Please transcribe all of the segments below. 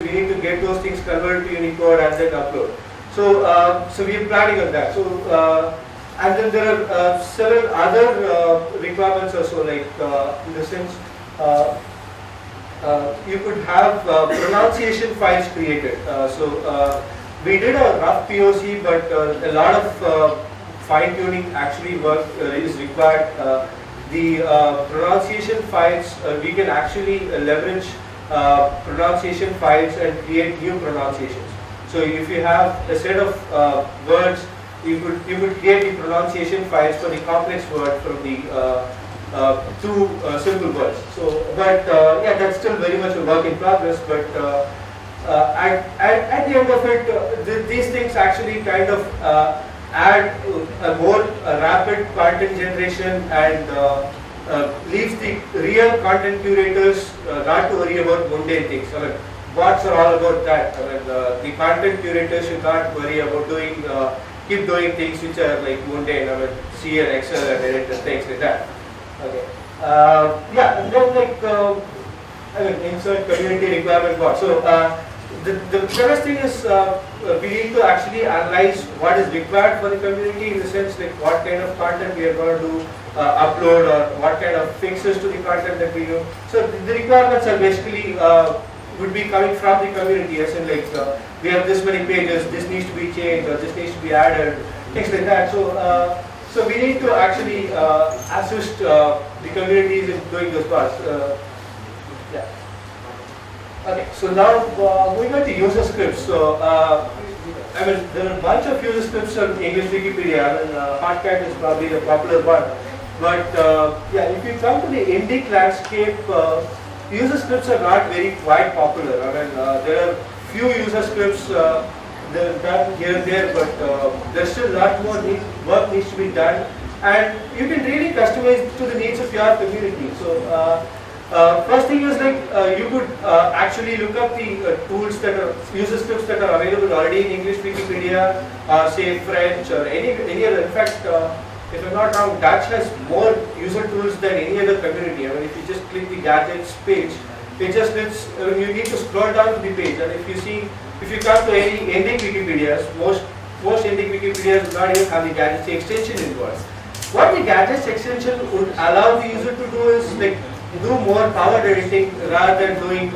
we need to get those things converted to Unicode and then upload. So, so we are planning on that. So, and then there are several other requirements also, like in the sense you could have pronunciation files created. So we did a rough POC, but a lot of fine tuning actually work is required. The pronunciation files, we can actually leverage pronunciation files and create new pronunciations. So if you have a set of words, you could create the pronunciation files for the complex word from the two simple words. So, but yeah, that's still very much a work in progress. But at the end of it, these things actually kind of add a more rapid content generation and leaves the real content curators not to worry about mundane things. I mean, bots are all about that. I mean, the content curators should not worry about keep doing things which are like mundane. I mean, C and Excel and edit and things like that. Okay. Yeah, and then like I mean, insert community requirement bot. So the first thing is we need to actually analyze what is required for the community, in the sense like what kind of content we are going to do, upload, or what kind of fixes to the content that we do. So the requirements are basically would be coming from the community, as in like we have this many pages, this needs to be changed or this needs to be added, things like that. So so we need to actually assist the communities in doing those parts. Yeah. Okay. So now moving on to user scripts. So I mean, there are a bunch of user scripts on English Wikipedia, and Hotcat is probably the popular one. But yeah, if you come to the Indic landscape, user scripts are not very quite popular. I mean, there are few user scripts they're done here and there, but there's still a lot more work needs to be done, and you can really customize to the needs of your community. So first thing is like you could actually look up the tools that are user scripts that are available already in English Wikipedia, say French or any other. In fact, if I'm not wrong, Dutch has more user tools than any other community. I mean, if you just click the gadgets page, it just lets you need to scroll down to the page, and if you come to any Indic Wikipedias, most Indic Wikipedias do not even have the gadgets extension involved. What the gadgets extension would allow the user to do is like do more powered editing rather than doing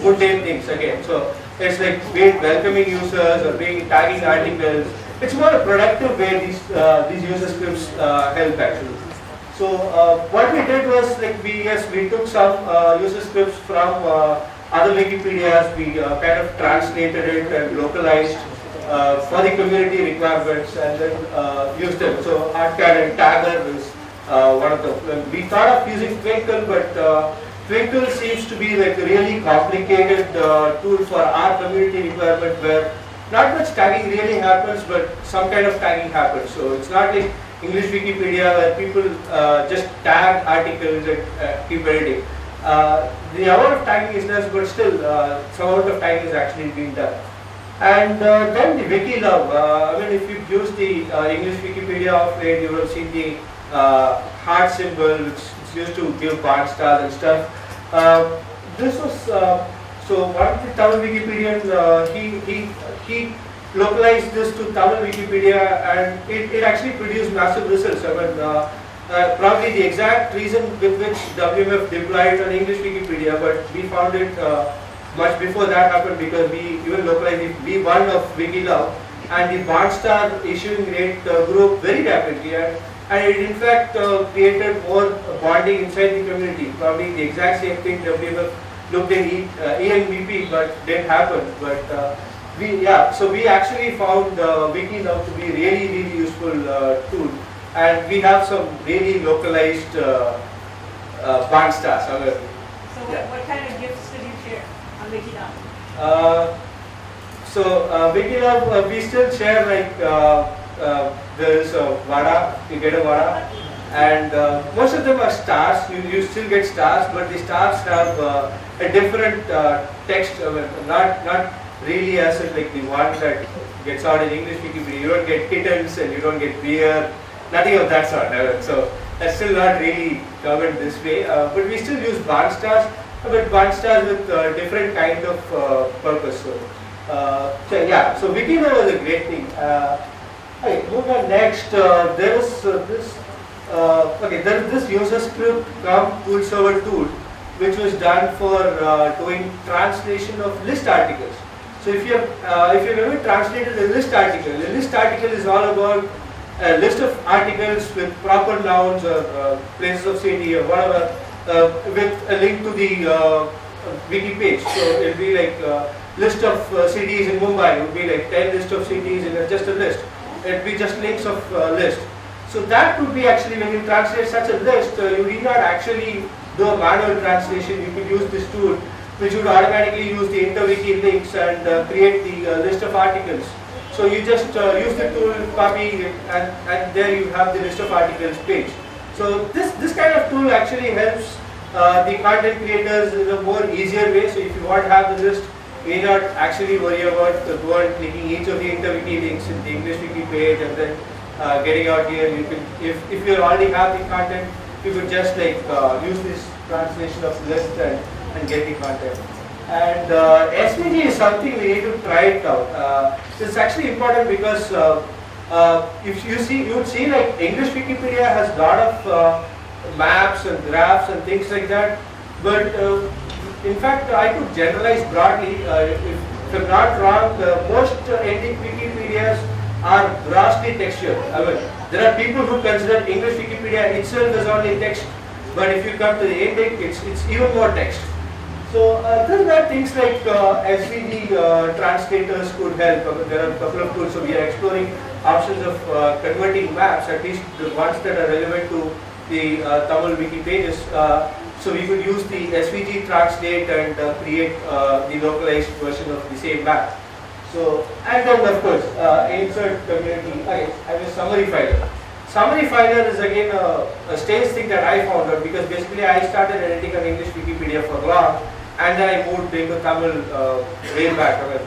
mundane things again. So it's like being welcoming users or being tagging articles. It's more a productive way these user scripts help actually. So what we did was like we took some user scripts from other Wikipedias. We kind of translated it and localized for the community requirements and then used them. So Hotcat and Tagger is one of the. We thought of using Twinkle, but Twinkle seems to be like a really complicated tool for our community requirement, where not much tagging really happens, but some kind of tagging happens. So it's not like English Wikipedia where people just tag articles and keep editing. The amount of tagging is less, but still some amount of tagging is actually being done. And then the Wikilove. I mean, if you've used the English Wikipedia of late, you will have seen the heart symbol, which is used to give barn stars and stuff. This was so one of the Tamil Wikipedian, he localized this to Tamil Wikipedia, and it actually produced massive results. I mean, probably the exact reason with which WMF deployed on English Wikipedia, but we found it much before that happened, because we even localized the V1 of Wikilove, and the barn star issuing rate grew very rapidly, and it in fact created more bonding inside the community. Probably the exact same thing WMF looked at ENVP, but didn't happen. But so we actually found Wikilove to be really useful tool, and we have some really localized barn stars. So what kind of gifts did you share on Wikilove? Wikilove, we still share like there is a vada, you get a vada, and most of them are stars. You still get stars, but the stars have a different text. I mean, not really as in like the one that gets out in English Wikipedia. You don't get kittens and you don't get beer, nothing of that sort. So that's still not really covered this way. But we still use barn stars. but one stars with different kind of purpose. So yeah, so Wikinow is a great thing. Okay, moving on next, there is there is this user script come tool server tool, which was done for doing translation of list articles. So if you've ever translated a list article is all about a list of articles with proper nouns or places of city or whatever, with a link to the wiki page. So it will be like list of cities in Mumbai. It would be like 10 list of cities in just a list. It would be just links of list. So that would be actually, when you translate such a list, you need not actually do a manual translation. You could use this tool, which would automatically use the interwiki links and create the list of articles. So you just use the tool, copy, and there you have the list of articles page. So this kind of tool actually helps the content creators in a more easier way. So if you want to have the list, you need not actually worry about go and clicking each of the interwiki links in the English wiki page and then getting out here. You can, if you already have the content, you could just like use this translation of list and get the content. And SVG is something we need to try it out. It's actually important because if you would see like English Wikipedia has a lot of maps and graphs and things like that. But in fact, I could generalize broadly. If I'm not wrong, most Indic Wikipedias are grossly textured. I mean, there are people who consider English Wikipedia itself as only text, but if you come to the Indic, it's even more text. So there are things like SVG translators could help. There are a couple of tools. So we are exploring options of converting maps, at least the ones that are relevant to the Tamil wiki pages. So we could use the SVG translate and create the localized version of the same map. So, and then of course insert community. Okay, I have a summary filer. Summary filer is again a strange thing that I found out, because basically I started editing on English Wikipedia for long, and then I moved into Tamil way back. I mean,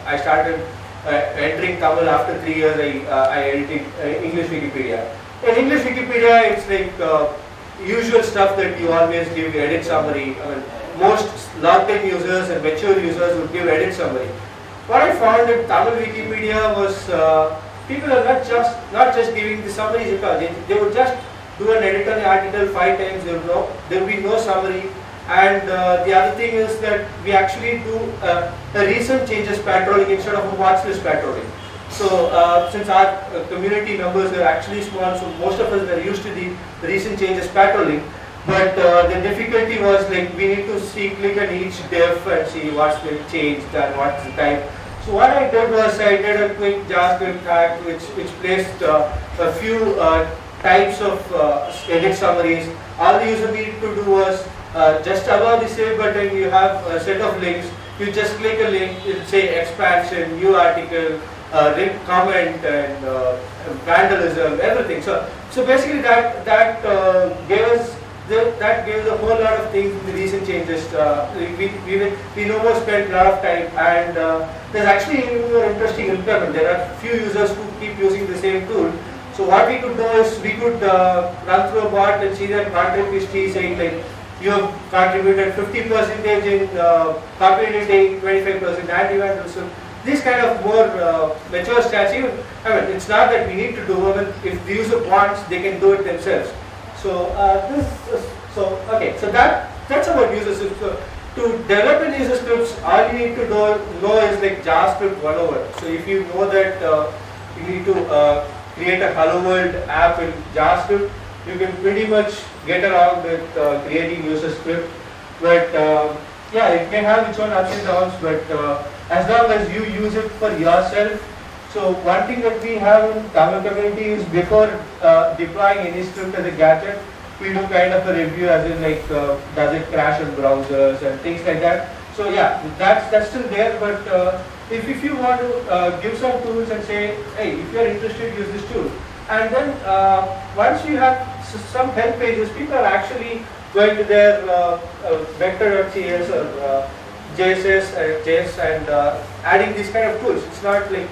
I started entering Tamil after 3 years. I edited English Wikipedia. In English Wikipedia, it's like usual stuff that you always give edit summary. I mean, most logged-in users and mature users would give edit summary. What I found in Tamil Wikipedia was people are not just giving the summaries at all. They would just do an edit on the article 5 times. There will be no summary. And the other thing is that we actually do a recent changes patrolling instead of a watch list patrolling. So since our community numbers are actually small, so most of us were used to the recent changes patrolling. But the difficulty was like we need to click on each diff and see what's been changed and what's the type. So what I did was I did a quick JavaScript hack which placed a few types of edit summaries. All the user needed to do was just above the save button you have a set of links. You just click a link, it will say expansion, new article, link comment, and vandalism, everything. So basically that gave us a whole lot of things in the recent changes. We no spent a lot of time, and there's actually even more interesting implement. There are few users who keep using the same tool. So what we could do is we could run through a bot and see their content history, saying like you have contributed 50% in copy editing, 25% anti-vandalism. These kind of more mature stats. Even I mean, it's not that we need to do them. If the user wants, they can do it themselves. So so that's about user scripts. So to develop in user scripts, all you need to know is like JavaScript 101. So if you know that you need to create a Hello World app in JavaScript, you can pretty much get around with creating user script. But yeah, it can have its own ups and downs. But as long as you use it for yourself. So one thing that we have in Tamil community is before deploying any script as a gadget, we do kind of a review as in like does it crash on browsers and things like that. So yeah, that's still there. But if you want to give some tools and say, hey, if you are interested, use this tool. And then once you have some help pages, people are actually going to their vector.cs or JS and adding these kind of tools. It's not like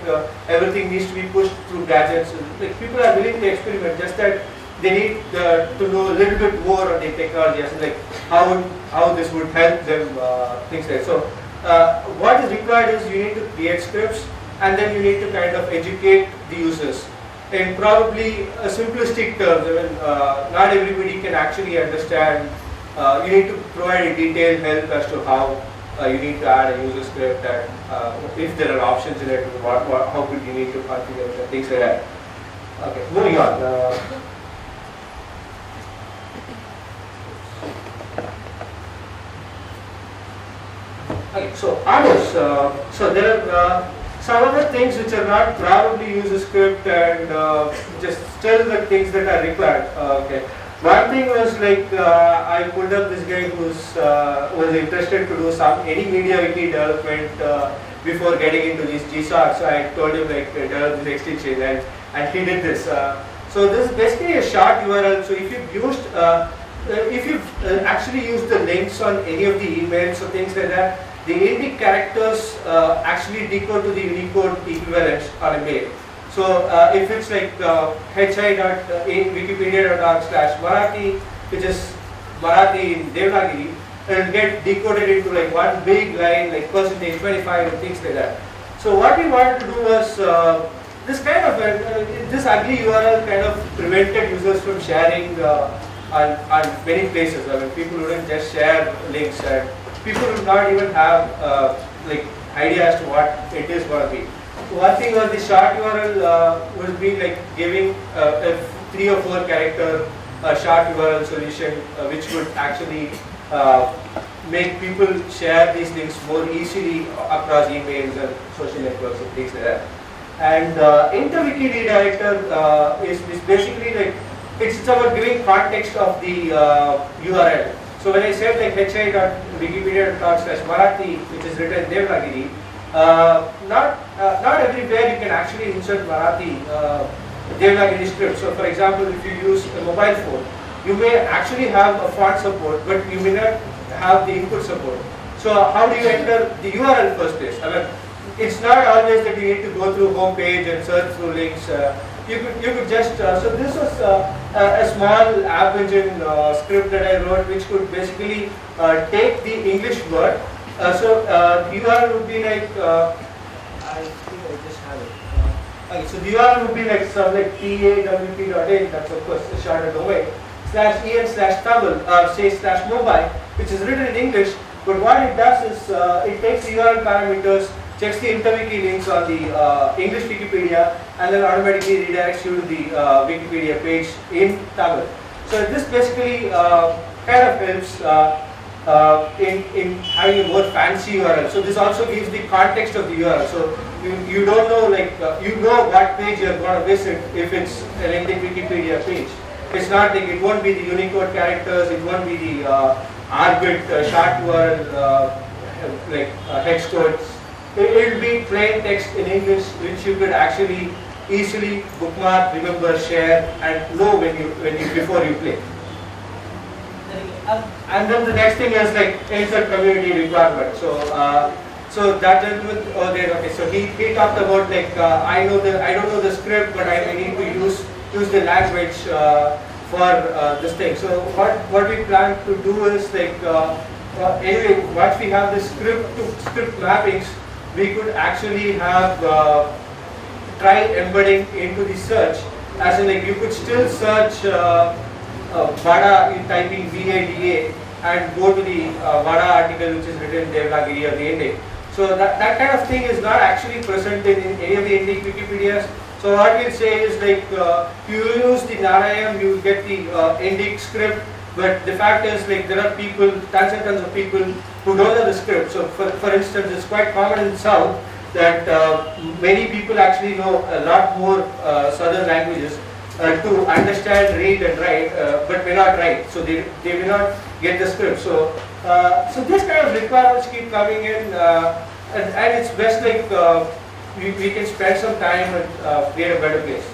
everything needs to be pushed through gadgets. Like people are willing to experiment. Just that they need to know a little bit more on the technology, as in like how this would help them, things like that. So what is required is you need to create scripts, and then you need to kind of educate the users in probably a simplistic terms. I mean, not everybody can actually understand. You need to provide a detailed help as to how you need to add a user script, and if there are options in it, how could you need to configure it, things like that. Okay, moving on. Okay, so others. So there are some other things which are not probably user script, and just still the things that are required. Okay. One thing was like I pulled up this guy was interested to do any media wiki development before getting into these GSOC. So I told him like develop this extension, and he did this. So this is basically a short URL. So if you've actually used the links on any of the emails or things like that, the Indic characters actually decode to the Unicode equivalent on a mail. So if it's like hi.wikipedia.org/Marathi, which is Marathi in Devanagari, it will get decoded into like one big line, like %25 and things like that. So what we wanted to do was this kind of this ugly URL kind of prevented users from sharing on many places. I mean, people wouldn't just share links, and people would not even have like idea as to what it is going to be. One thing was the short URL would be like giving a 3 or 4 character short URL solution, which would actually make people share these things more easily across emails and social networks and things like that. And inter-wiki redirector is basically like it's about giving context of the URL. So when I said like hi.wikipedia.org/Marathi, which is written in Devanagari, not everywhere you can actually insert Marathi Devanagari script. So for example, if you use a mobile phone, you may actually have a font support, but you may not have the input support. So how do you enter the URL first place? I mean, it's not always that you need to go through home page and search through links. You could just so this was a small app engine script that I wrote, which could basically take the English word. So URL would be like I think I just have it. Okay, so the URL would be like some like tawp.in. That's of course a shorter domain. /en/Tamil or say /mobile, which is written in English. But what it does is it takes the URL parameters, checks the interwiki links on the English Wikipedia, and then automatically redirects you to the Wikipedia page in Tamil. So this basically kind of helps in having a more fancy URL. So this also gives the context of the URL. So you don't know like you know what page you're going to visit if it's an Indic Wikipedia page. It's not like it won't be the Unicode characters, it won't be the Arbit short URL like hex codes. It will be plain text in English, which you could actually easily bookmark, remember, share, and know when you before you play. And then the next thing is like insert community requirement. So that gentleman okay. So he talked about like I don't know the script, but I need to use the language for this thing. So what we plan to do is like anyway, once we have the script to script mappings, we could actually have try embedding into the search, as in like you could still search Vada in typing VADA and go to the Vada article which is written in Devanagari or the Indic. So that kind of thing is not actually present in any of the Indic Wikipedias. So what we'll say is like you use the Narayam, you get the Indic script, but the fact is like there are people, tons and tons of people who don't know the script. So for instance, it's quite common in the South that many people actually know a lot more southern languages to understand, read and write, but may not write. So they may not get the script. So this kind of requirements keep coming in, and it's best like we can spend some time and create a better place.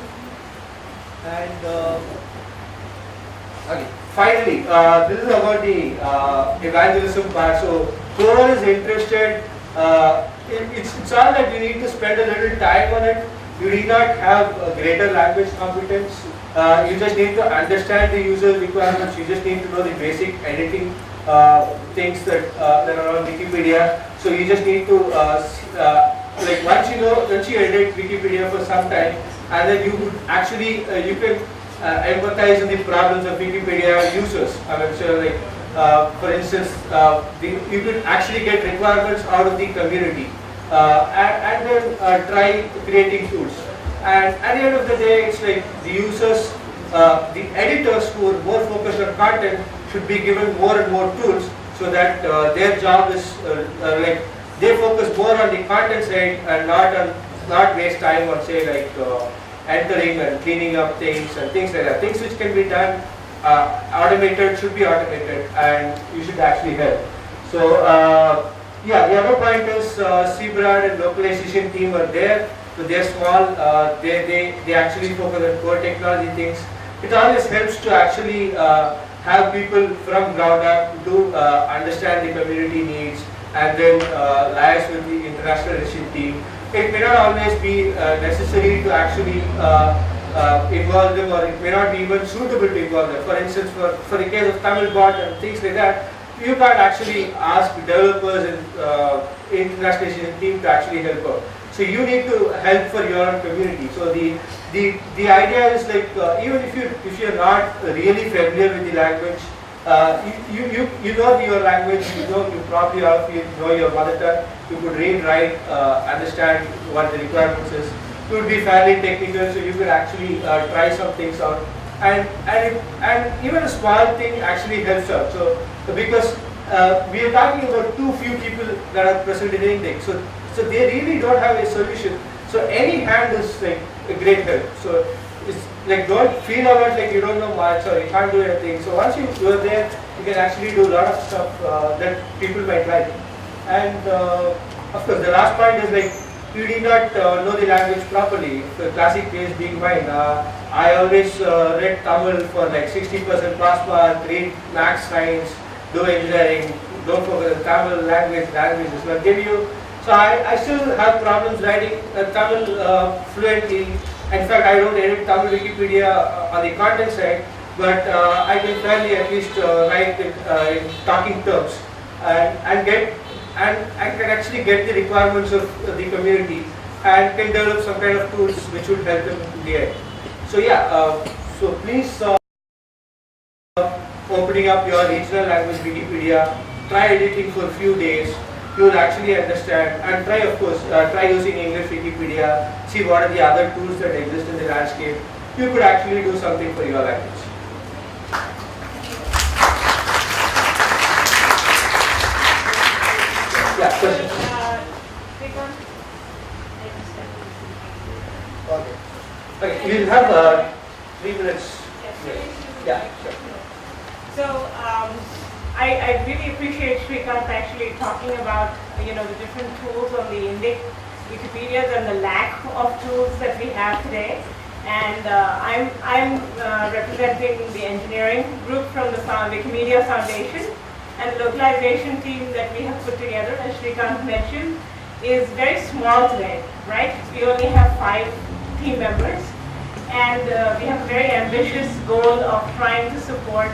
And okay, finally, this is about the evangelism part. So whoever is interested, it's all that you need to spend a little time on it. You need not have a greater language competence. You just need to understand the user requirements. You just need to know the basic editing things that are on Wikipedia. So you just need to like once you edit Wikipedia for some time, and then you would actually you can empathize with the problems of Wikipedia users. I mean, so like for instance, you could actually get requirements out of the community and then try creating tools. And at the end of the day, it's like the users, the editors who are more focused on content should be given more and more tools so that their job is like they focus more on the content side and not waste time on say like entering and cleaning up things and things like that. Things which can be done automated should be automated, and you should actually help. So yeah, the other point is CBRAD and localization team are there. So they're small. They actually focus on core technology things. It always helps to actually have people from ground up to understand the community needs and then liaise with the international relations team. It may not always be necessary to actually involve them, or it may not be even suitable to involve them. For instance, for the case of Tamilbot and things like that, you can't actually ask developers and international relations team to actually help out. So you need to help for your own community. So the idea is like even if you're not really familiar with the language, you know your language, you probably all of you know your mother tongue. You could read, write, understand what the requirements is. It would be fairly technical, so you could actually try some things out. And even a small thing actually helps out. So because we are talking about too few people that are present in the index, so they really don't have a solution. So any hand is like a great help. So it's like don't feel about like you don't know much or you can't do anything. So once you go there, you can actually do a lot of stuff that people might like. And of course, the last point is like you need not know the language properly. The classic case being mine. I always read Tamil for like 60% pass mark, read max science, do engineering, don't focus on Tamil language is not give you. So I still have problems writing Tamil fluently. In fact, I don't edit Tamil Wikipedia on the content side, but I can fairly at least write it in talking terms and I can actually get the requirements of the community and can develop some kind of tools which would help them in the end. So yeah, so please opening up your regional language Wikipedia, try editing for a few days. You will actually understand, and try of course, try using English Wikipedia, see what are the other tools that exist in the landscape. You could actually do something for your language. Yeah, questions? Okay, we'll have 3 minutes. Yeah, sure. So I really appreciate Srikanth actually talking about the different tools on the Indic Wikipedias and the lack of tools that we have today. And I'm representing the engineering group from the Wikimedia Foundation, and the localization team that we have put together, as Srikanth mentioned, is very small today, right? We only have 5 team members, and we have a very ambitious goal of trying to support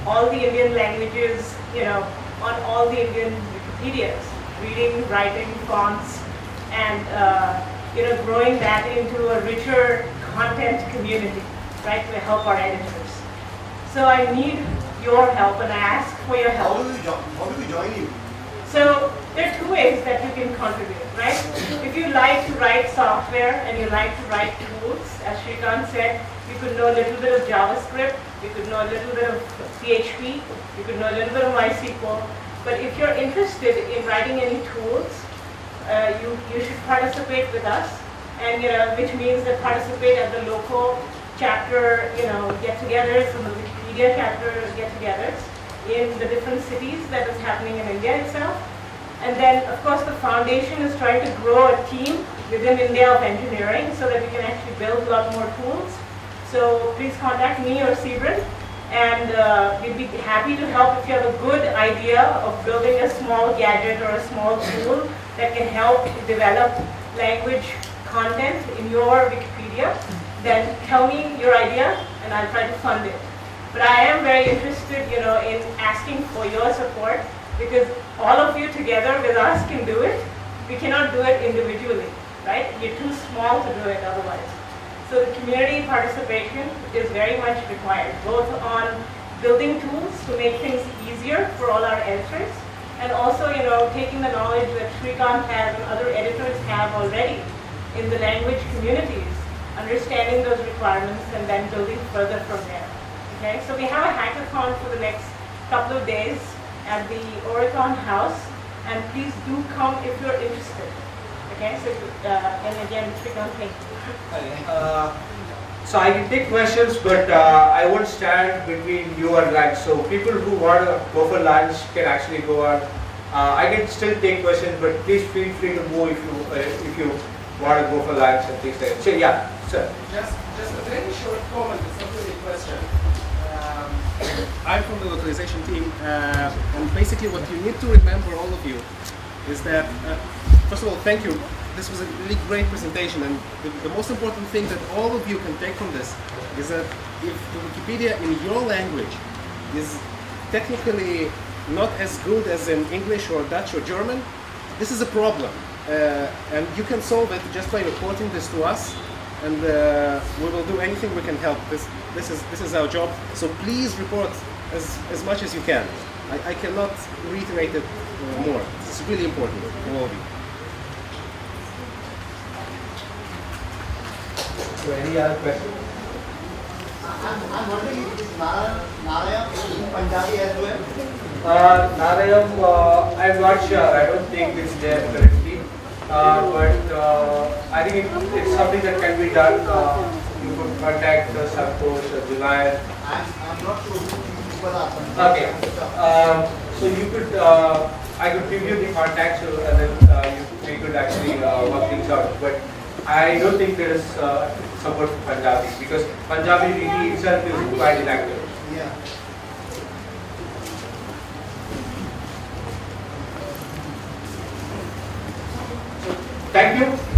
all the Indian languages, on all the Indian Wikipedias, reading, writing, fonts, and growing that into a richer content community, right, to help our editors. So I need your help, and I ask for your help. How do we join you? So there are 2 ways that you can contribute, right? If you like to write software and you like to write tools, as Srikanth said, you could know a little bit of JavaScript, you could know a little bit of PHP, you could know a little bit of MySQL. But if you're interested in writing any tools, you should participate with us, and which means that participate at the local chapter, get-togethers, and the Wikipedia chapter get-togethers in the different cities that is happening in India itself. And then, of course, the foundation is trying to grow a team within India of engineering so that we can actually build a lot more tools. So please contact me or Sebrin, and we'd be happy to help if you have a good idea of building a small gadget or a small tool that can help develop language content in your Wikipedia. Then tell me your idea, and I'll try to fund it. But I am very interested, you know, in asking for your support, because all of you together with us can do it. We cannot do it individually, right? You're too small to do it otherwise. So the community participation is very much required, both on building tools to make things easier for all our editors, and also, you know, taking the knowledge that Shrikant has and other editors have already in the language communities, understanding those requirements and then building further from there. Okay, so we have a hackathon for the next couple of days at the Oricon House, and please do come if you're interested. Okay, so and again, Shrikant, thank you. So I can take questions, but I won't stand between you and lunch. So people who want to go for lunch can actually go on. I can still take questions, but please feel free to move if you want to go for lunch and things like that. So yeah, sir. Just a very short comment. It's not really a question. I'm from the localization team, and basically what you need to remember, all of you, is that first of all, thank you. This was a really great presentation, and the most important thing that all of you can take from this is that if the Wikipedia in your language is technically not as good as in English or Dutch or German, this is a problem, and you can solve it just by reporting this to us, and we will do anything we can help. This is our job. So please report as much as you can. I cannot reiterate it more. It's really important for all of you. So any other questions? I'm wondering if this Narayam is in Punjabi as well. Narayam, I'm not sure. I don't think it's there currently. But I think it's something that can be done. You could contact Santosh or July. I'm not sure who these people are. Okay. So you could, I could give you the contacts, and then we could actually work things out. But I don't think there is support for Punjabi, because Punjabi wiki itself is quite inactive. Yeah. Thank you.